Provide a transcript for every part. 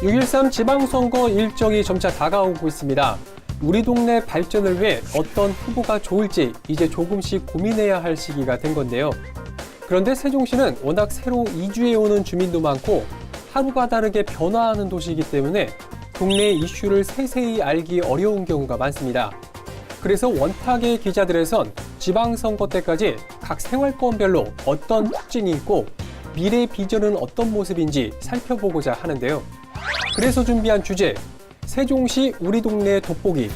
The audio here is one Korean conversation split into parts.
6.13 지방선거 일정이 점차 다가오고 있습니다. 우리 동네 발전을 위해 어떤 후보가 좋을지 이제 조금씩 고민해야 할 시기가 된 건데요. 그런데 세종시는 워낙 새로 이주해 오는 주민도 많고 하루가 다르게 변화하는 도시이기 때문에 동네 이슈를 세세히 알기 어려운 경우가 많습니다. 그래서 원탁의 기자들에선 지방선거 때까지 각 생활권별로 어떤 특징이 있고 미래 비전은 어떤 모습인지 살펴보고자 하는데요. 그래서 준비한 주제, 세종시 우리 동네 돋보기.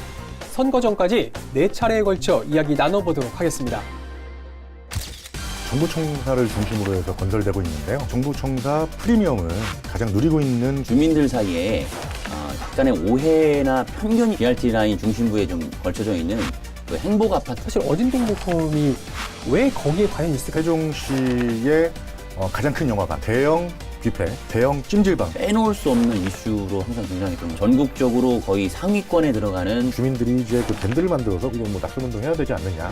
선거 전까지 4차례에 걸쳐 이야기 나눠보도록 하겠습니다. 정부청사를 중심으로 해서 건설되고 있는데요. 정부청사 프리미엄을 가장 누리고 있는 주민들 사이에 약간의 오해나 편견이 BRT 라인 중심부에 좀 걸쳐져 있는 그 행복 아파트. 사실 어진동 목컴이 왜 거기에 과연 있을까요? 세종시의 가장 큰 영화관, 대형 뷔페, 대형 찜질방. 빼놓을 수 없는 이슈로 항상 등장했던 전국적으로 거의 상위권에 들어가는 주민들이 이제 그 밴드를 만들어서 이거 뭐 낙선운동 해야 되지 않느냐.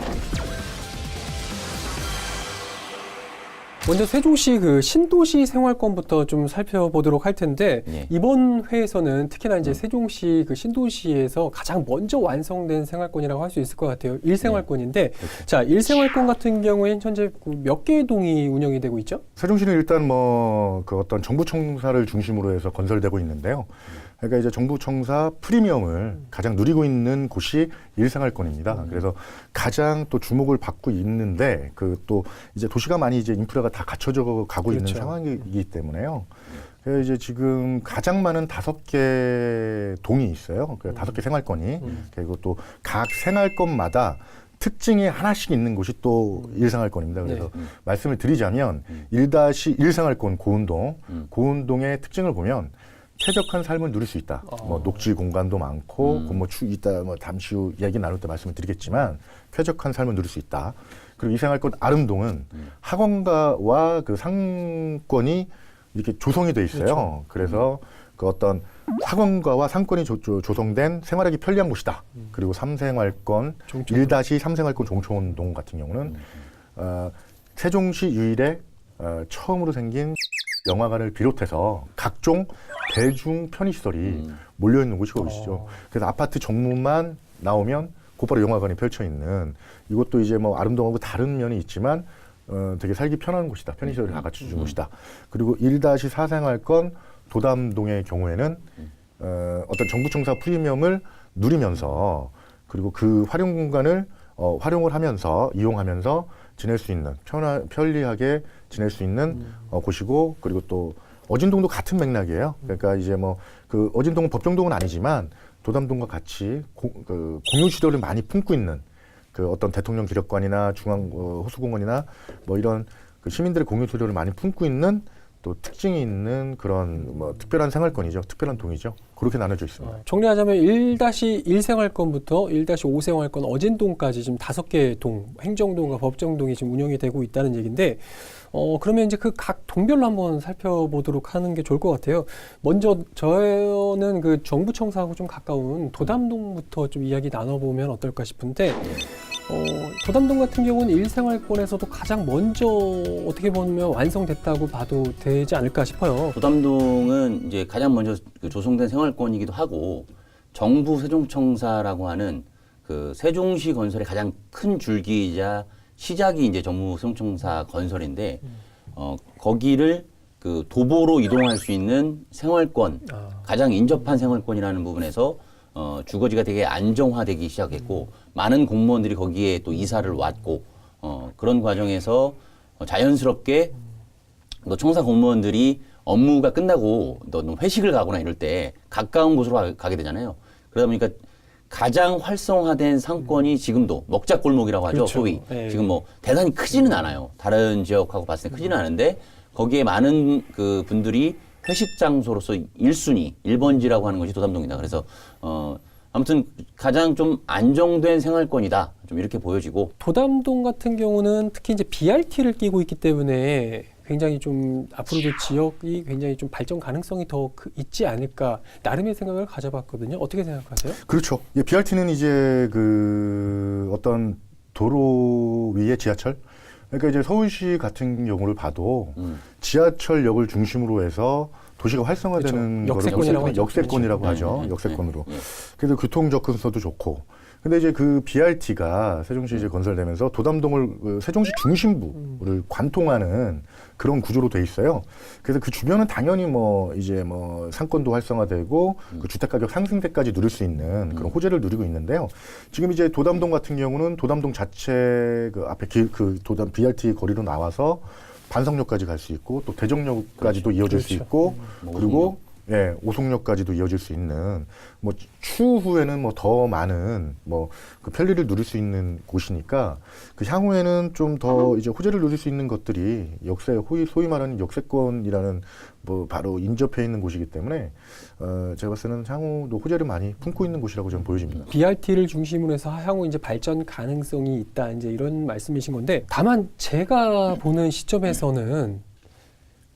먼저 세종시 그 신도시 생활권부터 좀 살펴보도록 할 텐데 네. 이번 회에서는 특히나 이제 세종시 그 신도시에서 가장 먼저 완성된 생활권이라고 할 수 있을 것 같아요. 1생활권인데 자, 1생활권 같은 경우에는 현재 몇 개의 동이 운영이 되고 있죠? 세종시는 일단 뭐 그 어떤 정부청사를 중심으로 해서 건설되고 있는데요. 그러니까 이제 정부청사 프리미엄을 가장 누리고 있는 곳이 일생활권입니다. 그래서 가장 또 주목을 받고 있는데 그 또 이제 도시가 많이 이제 인프라가 다 갖춰져 가고 그렇죠. 있는 상황이기 때문에요. 그래서 이제 지금 가장 많은 5개 동이 있어요. 그 5개 생활권이. 그리고 또 각 생활권마다 특징이 하나씩 있는 곳이 또 일생활권입니다. 그래서 말씀을 드리자면 1-1 생활권 고운동, 고운동의 특징을 보면 쾌적한 삶을 누릴 수 있다. 뭐 녹지 공간도 많고, 뭐 이따 뭐 잠시 후 이야기 나눌 때 말씀을 드리겠지만 쾌적한 삶을 누릴 수 있다. 그리고 이 생활권 아름동은 학원가와 그 상권이 이렇게 조성이 돼 있어요. 그렇죠. 그래서 그 어떤 학원가와 상권이 조성된 생활하기 편리한 곳이다. 그리고 3생활권, 1-3생활권 종촌동 같은 경우는 세종시 유일의 처음으로 생긴 영화관을 비롯해서 각종 대중 편의시설이 몰려있는 곳이거든요. 그래서 아파트 정문만 나오면 곧바로 영화관이 펼쳐있는 이것도 이제 뭐 아름동하고 다른 면이 있지만 되게 살기 편한 곳이다. 편의시설을 다 갖춰준 곳이다. 그리고 1-4 생활권 도담동의 경우에는 어떤 정부청사 프리미엄을 누리면서 그리고 그 활용 공간을 활용을 하면서 이용하면서 지낼 수 있는 편리하게 지낼 수 있는 곳이고 그리고 또 어진동도 같은 맥락이에요. 그러니까 이제 뭐 그 어진동은 법정동은 아니지만 도담동과 같이 공유 시설을 많이 품고 있는 그 어떤 대통령 기력관이나 중앙 호수공원이나 뭐 이런 그 시민들의 공유 시설을 많이 품고 있는 또 특징이 있는 그런 뭐 특별한 생활권이죠. 특별한 동이죠. 그렇게 나눠져 있습니다. 정리하자면 1-1 생활권부터 1-5 생활권 어진동까지 지금 5개의 동, 행정동과 법정동이 지금 운영이 되고 있다는 얘기인데 그러면 이제 그 각 동별로 한번 살펴보도록 하는 게 좋을 것 같아요. 먼저 저는 그 정부청사하고 좀 가까운 도담동부터 좀 이야기 나눠보면 어떨까 싶은데 도담동 같은 경우는 1생활권에서도 가장 먼저 어떻게 보면 완성됐다고 봐도 되지 않을까 싶어요. 도담동은 이제 가장 먼저 그 조성된 생활권이기도 하고 정부 세종청사라고 하는 그 세종시 건설의 가장 큰 줄기이자 시작이 이제 정부 세종청사 건설인데 거기를 그 도보로 이동할 수 있는 생활권 가장 인접한 생활권이라는 부분에서 주거지가 되게 안정화되기 시작했고 많은 공무원들이 거기에 또 이사를 왔고 그런 과정에서 자연스럽게 또 청사 공무원들이 업무가 끝나고 또 회식을 가거나 이럴 때 가까운 곳으로 가게 되잖아요. 그러다 보니까 가장 활성화된 상권이 지금도 먹자골목이라고 하죠. 그렇죠. 소위. 네. 지금 뭐 대단히 크지는 않아요. 다른 지역하고 봤을 때 크지는 않은데 거기에 많은 그 분들이 회식 장소로서 1순위, 1번지라고 하는 것이 도담동이다. 그래서 아무튼 가장 좀 안정된 생활권이다. 좀 이렇게 보여지고. 도담동 같은 경우는 특히 이제 BRT를 끼고 있기 때문에 굉장히 좀 앞으로도 지역이 굉장히 좀 발전 가능성이 더 있지 않을까 나름의 생각을 가져봤거든요. 어떻게 생각하세요? 그렇죠. BRT는 이제 그 어떤 도로 위의 지하철. 그러니까 이제 서울시 같은 경우를 봐도 지하철역을 중심으로 해서 도시가 활성화되는 그렇죠. 거를 역세권이라고 하죠. 역세권이라고 하죠. 역세권으로. 네. 그래서 교통 접근성도 좋고. 근데 이제 그 BRT가 세종시 이제 건설되면서 도담동을 세종시 중심부를 관통하는 그런 구조로 돼 있어요. 그래서 그 주변은 당연히 뭐 이제 뭐 상권도 활성화되고 그 주택 가격 상승세까지 누릴 수 있는 그런 호재를 누리고 있는데요. 지금 이제 도담동 같은 경우는 도담동 자체 그 앞에 그 도담 BRT 거리로 나와서 반석역까지 갈 수 있고 또 대정역까지도 이어질 수 있고 그리고 예, 오송역까지도 이어질 수 있는 뭐 추후에는 뭐 더 많은 뭐 그 편리를 누릴 수 있는 곳이니까 그 향후에는 좀 더 이제 호재를 누릴 수 있는 것들이 소위 말하는 역세권이라는 뭐 바로 인접해 있는 곳이기 때문에 제가 봤을 때는 향후도 호재를 많이 품고 있는 곳이라고 저는 보여집니다. BRT를 중심으로 해서 향후 이제 발전 가능성이 있다 이제 이런 말씀이신 건데 다만 제가 보는 시점에서는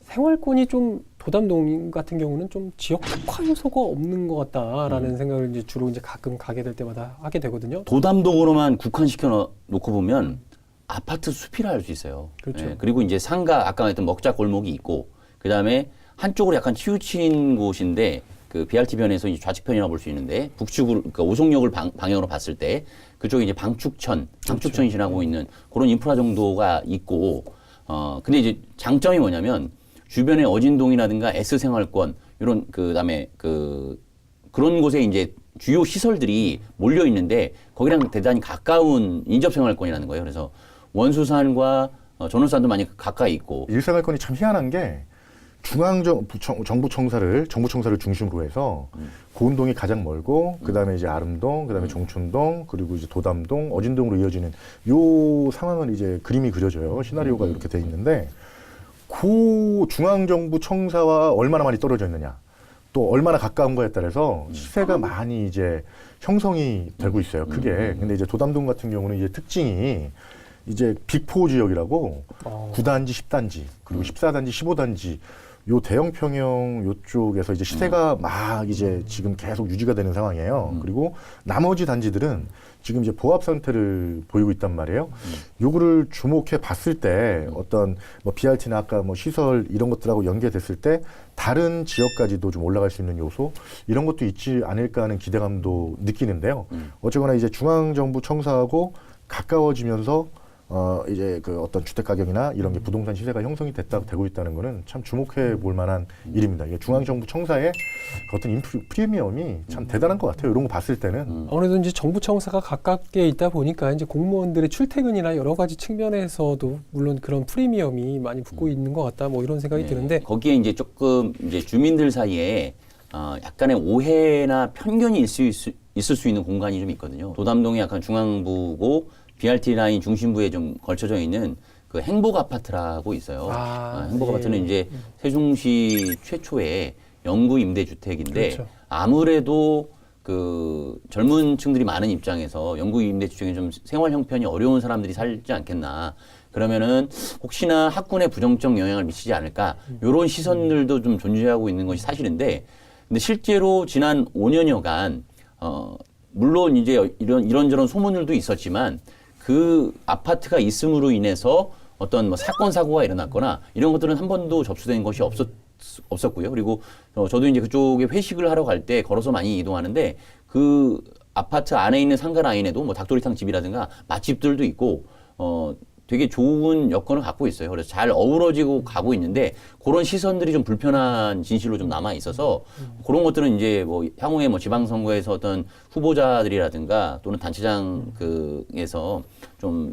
생활권이 좀 도담동 같은 경우는 좀 지역 특화 요소가 없는 것 같다라는 생각을 이제 주로 이제 가끔 가게 될 때마다 하게 되거든요. 도담동으로만 국한시켜 놓고 보면 아파트 숲이라 할 수 있어요. 그렇죠. 예, 그리고 이제 상가 아까 말했던 먹자 골목이 있고 그 다음에 한쪽으로 약간 치우친 곳인데 그 BRT 변에서 이제 좌측편이라고 볼 수 있는데 북측으로 그러니까 오송역을 방향으로 봤을 때 그쪽에 이제 방축천이 지나고 있는 그런 인프라 정도가 있고 근데 이제 장점이 뭐냐면 주변에 어진동이라든가 S생활권 이런 그다음에 그런 곳에 이제 주요 시설들이 몰려 있는데 거기랑 대단히 가까운 인접생활권이라는 거예요. 그래서 원수산과 전월산도 많이 가까이 있고 일생활권이 참 희한한 게 정부청사를 중심으로 해서 고운동이 가장 멀고 그다음에 이제 아름동, 그다음에 종촌동, 그리고 이제 도담동, 어진동으로 이어지는 요 상황을 이제 그림이 그려져요. 시나리오가 이렇게 돼 있는데 그 중앙정부 청사와 얼마나 많이 떨어져 있느냐, 또 얼마나 가까운가에 따라서 시세가 많이 이제 형성이 되고 있어요. 크게. 근데 이제 도담동 같은 경우는 이제 특징이 이제 빅4 지역이라고 9단지, 10단지, 그리고 14단지, 15단지 요 대형 평형 요쪽에서 이제 시세가 막 이제 지금 계속 유지가 되는 상황이에요. 그리고 나머지 단지들은 지금 이제 보합 상태를 보이고 있단 말이에요. 요거를 주목해 봤을 때 어떤 뭐 BRT나 아까 뭐 시설 이런 것들하고 연계됐을 때 다른 지역까지도 좀 올라갈 수 있는 요소 이런 것도 있지 않을까 하는 기대감도 느끼는데요. 어쨌거나 이제 중앙정부 청사하고 가까워지면서 이제 그 어떤 주택 가격이나 이런 게 부동산 시세가 형성이 되고 있다는 거는 참 주목해 볼 만한 일입니다. 이게 중앙정부 청사의 그 어떤 프리미엄이 참 대단한 것 같아요. 이런 거 봤을 때는. 아무래도 이제 정부 청사가 가깝게 있다 보니까 이제 공무원들의 출퇴근이나 여러 가지 측면에서도 물론 그런 프리미엄이 많이 붙고 있는 것 같다. 뭐 이런 생각이 드는데 거기에 이제 조금 이제 주민들 사이에 약간의 오해나 편견이 있을 수 있는 공간이 좀 있거든요. 도담동이 약간 중앙부고 BRT 라인 중심부에 좀 걸쳐져 있는 그 행복 아파트라고 있어요. 행복 아파트는 이제 세종시 최초의 영구 임대주택인데 그렇죠. 아무래도 그 젊은 층들이 많은 입장에서 영구 임대주택에 좀 생활 형편이 어려운 사람들이 살지 않겠나. 그러면은 혹시나 학군에 부정적 영향을 미치지 않을까. 이런 시선들도 좀 존재하고 있는 것이 사실인데, 근데 실제로 지난 5년여간 물론 이제 이런저런 소문들도 있었지만 그 아파트가 있음으로 인해서 어떤 뭐 사건 사고가 일어났거나 이런 것들은 한 번도 접수된 것이 없었고요. 그리고 저도 이제 그쪽에 회식을 하러 갈 때 걸어서 많이 이동하는데 그 아파트 안에 있는 상가 라인에도 뭐 닭도리탕 집이라든가 맛집들도 있고 되게 좋은 여건을 갖고 있어요. 그래서 잘 어우러지고 가고 있는데 그런 시선들이 좀 불편한 진실로 좀 남아 있어서 그런 것들은 이제 뭐 향후에 뭐 지방선거에서 어떤 후보자들이라든가 또는 단체장 그에서 좀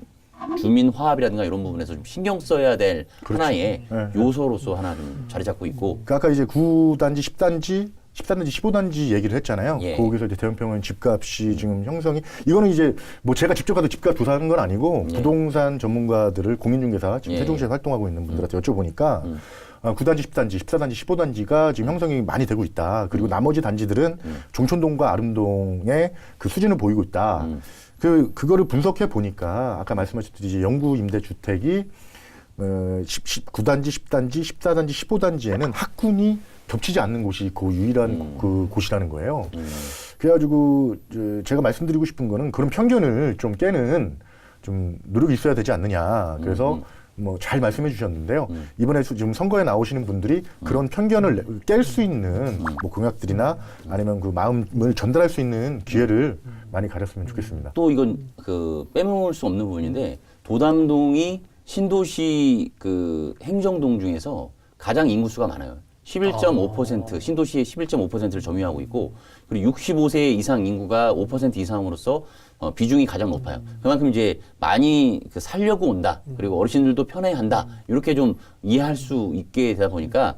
주민 화합이라든가 이런 부분에서 좀 신경 써야 될 하나의 요소로서 하나 좀 자리 잡고 있고. 그러니까 아까 이제 9단지, 10단지 15단지 얘기를 했잖아요. 거기서 이제 대형평형 집값이 지금 형성이, 이거는 이제 뭐 제가 직접 가서 집값 조사하는 건 아니고 부동산 전문가들을 공인중개사 지금 세종시에 활동하고 있는 분들한테 여쭤보니까 9단지, 10단지, 14단지, 15단지가 지금 형성이 많이 되고 있다. 그리고 나머지 단지들은 종촌동과 아름동의 그 수준을 보이고 있다. 그거를 분석해 보니까 아까 말씀하셨듯이 이제 영구 임대주택이 9단지, 10단지, 14단지, 15단지에는 학군이 겹치지 않는 곳이 그 유일한 그 곳이라는 거예요. 그래가지고 제가 말씀드리고 싶은 거는 그런 편견을 좀 깨는 좀 노력이 있어야 되지 않느냐. 그래서 뭐 잘 말씀해 주셨는데요. 이번에 지금 선거에 나오시는 분들이 그런 편견을 깰 수 있는 뭐 공약들이나 아니면 그 마음을 전달할 수 있는 기회를 많이 가졌으면 좋겠습니다. 또 이건 그 빼먹을 수 없는 부분인데 도담동이 신도시 그 행정동 중에서 가장 인구수가 많아요. 11.5% 신도시의 11.5%를 점유하고 있고 그리고 65세 이상 인구가 5% 이상으로서 비중이 가장 높아요. 그만큼 이제 많이 그 살려고 온다. 그리고 어르신들도 편해한다. 이렇게 좀 이해할 수 있게 되다 보니까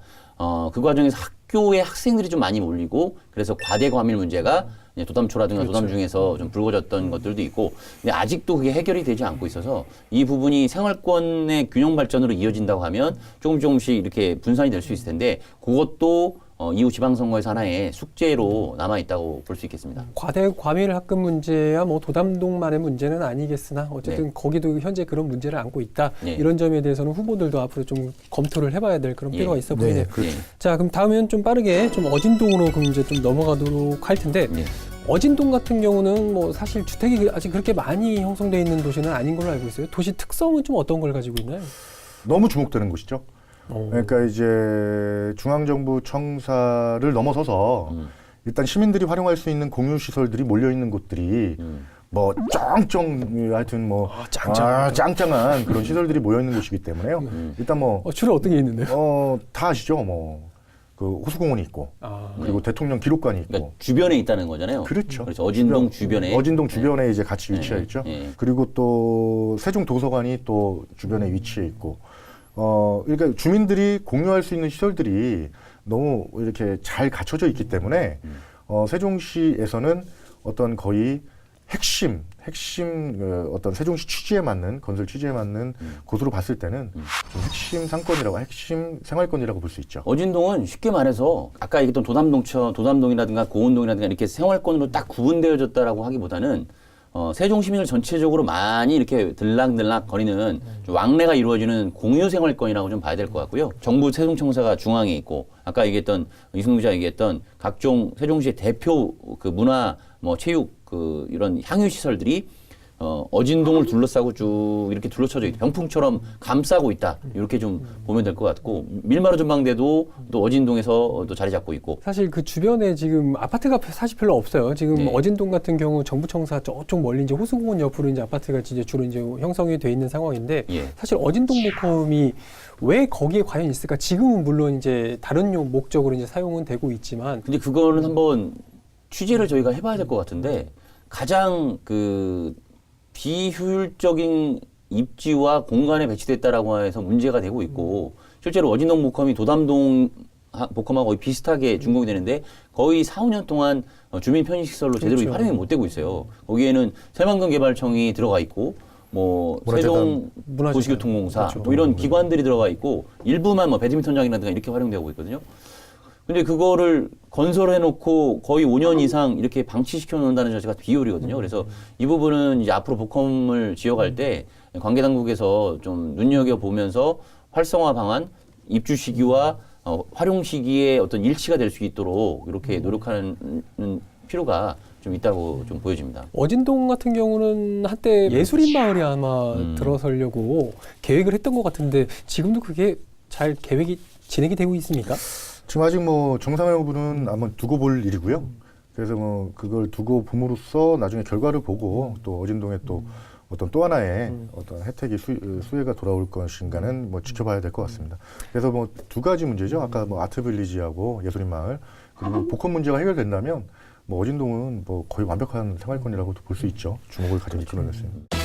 그 과정에서 학교에 학생들이 좀 많이 몰리고 그래서 과대 과밀 문제가 이제 도담초라든가 도담 중에서 좀 불거졌던 것들도 있고 근데 아직도 그게 해결이 되지 않고 있어서 이 부분이 생활권의 균형 발전으로 이어진다고 하면 조금씩 이렇게 분산이 될 수 있을 텐데 그것도 이후 지방선거에서 하나의 숙제로 남아있다고 볼 수 있겠습니다. 과대 과밀 학급 문제야 뭐 도담동만의 문제는 아니겠으나 어쨌든 네. 거기도 현재 그런 문제를 안고 있다. 네. 이런 점에 대해서는 후보들도 앞으로 좀 검토를 해봐야 될 그런 필요가 예. 있어 보이네요. 예. 자, 그럼 다음엔 좀 빠르게 좀 어진동으로 그럼 이제 좀 넘어가도록 할 텐데 예. 어진동 같은 경우는 뭐 사실 주택이 아직 그렇게 많이 형성돼 있는 도시는 아닌 걸로 알고 있어요. 도시 특성은 좀 어떤 걸 가지고 있나요? 너무 주목되는 곳이죠. 그러니까 이제 중앙정부 청사를 넘어서서 일단 시민들이 활용할 수 있는 공유 시설들이 몰려 있는 곳들이 뭐 짱짱 하여튼 뭐 짱짱한 그런 시설들이 모여 있는 곳이기 때문에요. 일단 뭐 주로 어떤 게 있는데요? 다 아시죠? 뭐 그 호수공원이 있고 그리고 대통령 기록관이 있고 그러니까 주변에 있다는 거잖아요. 그렇죠. 그렇죠. 어진동 주변에. 어진동 주변에 이제 같이 위치해 있죠. 예. 그리고 또 세종 도서관이 또 주변에 위치해 있고 그러니까 주민들이 공유할 수 있는 시설들이 너무 이렇게 잘 갖춰져 있기 때문에 세종시에서는 어떤 거의 핵심 어떤 세종시 취지에 맞는 건설 취지에 맞는 곳으로 봤을 때는 좀 핵심 상권이라고 핵심 생활권이라고 볼 수 있죠. 어진동은 쉽게 말해서 아까 얘기했던 도담동이라든가 고운동이라든가 이렇게 생활권으로 딱 구분되어졌다라고 하기보다는 세종 시민을 전체적으로 많이 이렇게 들락들락 거리는 좀 왕래가 이루어지는 공유 생활권이라고 좀 봐야 될 것 같고요. 정부 세종청사가 중앙에 있고 아까 얘기했던 이승우 기자 얘기했던 각종 세종시의 대표 그 문화 뭐 체육 그 이런 향유 시설들이 어진동을 둘러싸고 쭉 이렇게 둘러쳐져 있다. 병풍처럼 감싸고 있다. 이렇게 좀 보면 될 것 같고 밀마루 전망대도 또 어진동에서 또 자리 잡고 있고 사실 그 주변에 지금 아파트가 사실 별로 없어요. 지금 네. 어진동 같은 경우 정부청사 저쪽 멀리 이제 호수공원 옆으로 이제 아파트가 이제 주로 이제 형성이 돼 있는 상황인데 예. 사실 어진동 모컴이 왜 거기에 과연 있을까? 지금은 물론 이제 다른 목적으로 이제 사용은 되고 있지만 근데 그거는 한번 취재를 저희가 해봐야 될 것 같은데 가장 그 비효율적인 입지와 공간에 배치됐다라고 해서 문제가 되고 있고 실제로 어진동 모컴이 도담동 모컴하고 거의 비슷하게 준공이 되는데 거의 4, 5년 동안 주민 편의시설로 제대로 그렇죠. 활용이 못 되고 있어요. 거기에는 새만금 개발청이 들어가 있고 뭐 세종 도시교통공사 그렇죠. 뭐 이런 기관들이 들어가 있고 일부만 뭐 배드민턴장이라든가 이렇게 활용되고 있거든요. 근데 그거를 건설해놓고 거의 5년 이상 이렇게 방치시켜 놓는다는 자체가 비효율이거든요. 그래서 이 부분은 이제 앞으로 복컴을 지어갈 때 관계 당국에서 좀 눈여겨보면서 활성화 방안, 입주 시기와 활용 시기의 어떤 일치가 될 수 있도록 이렇게 노력하는 필요가 좀 있다고 좀 보여집니다. 어진동 같은 경우는 한때 예술인 마을이 아마 들어서려고 계획을 했던 것 같은데 지금도 그게 잘 계획이 진행이 되고 있습니까? 지금 아직 뭐 정상 여부는 한번 두고 볼 일이고요. 그래서 뭐 그걸 두고 봄으로써 나중에 결과를 보고 또 어진동에 또 어떤 또 하나의 어떤 혜택이 수혜가 돌아올 것인가는 뭐 지켜봐야 될 것 같습니다. 그래서 뭐 두 가지 문제죠. 아까 뭐 아트빌리지하고 예술인 마을 그리고 복합 문제가 해결된다면 뭐 어진동은 뭐 거의 완벽한 생활권이라고도 볼 수 있죠. 주목을 가진 그런 것입니다.